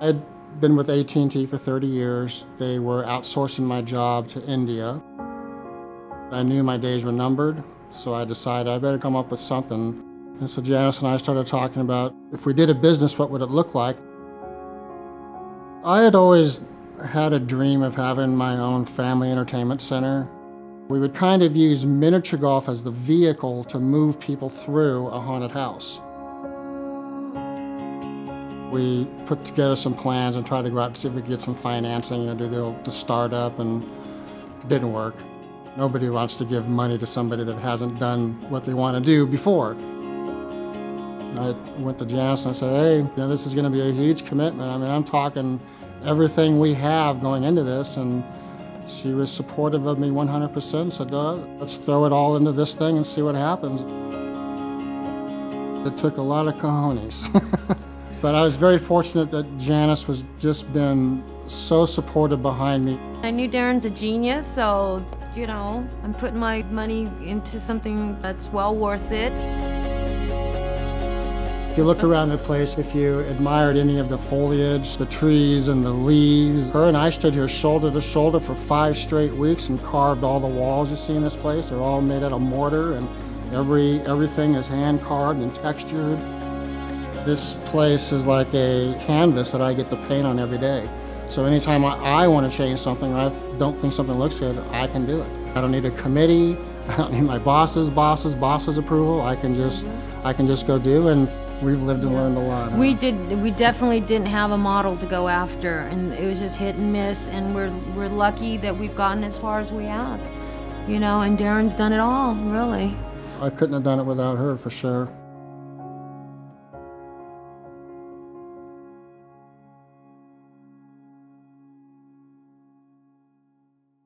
I'd been with AT&T for 30 years. They were outsourcing my job to India. I knew my days were numbered, so I decided I better come up with something. And so Janice and I started talking about, if we did a business, what would it look like? I had always had a dream of having my own family entertainment center. We would kind of use miniature golf as the vehicle to move people through a haunted house. We put together some plans and tried to go out and see if we could get some financing, do the startup, and it didn't work. Nobody wants to give money to somebody that hasn't done what they want to do before. I went to Janice and I said, hey, this is going to be a huge commitment. I mean, I'm talking everything we have going into this, and she was supportive of me 100%, said, let's throw it all into this thing and see what happens. It took a lot of cojones. But I was very fortunate that Janice has just been so supportive behind me. I knew Daryn's a genius, so, I'm putting my money into something that's well worth it. If you look around the place, if you admired any of the foliage, the trees and the leaves, her and I stood here shoulder to shoulder for 5 straight weeks and carved all the walls you see in this place. They're all made out of mortar, and everything is hand carved and textured. This place is like a canvas that I get to paint on every day. So anytime I want to change something, I don't think something looks good, I can do it. I don't need a committee, I don't need my boss's approval. I can just go do, and we've lived and learned a lot. We definitely didn't have a model to go after, and it was just hit and miss, and we're lucky that we've gotten as far as we have. And Daryn's done it all, really. I couldn't have done it without her, for sure.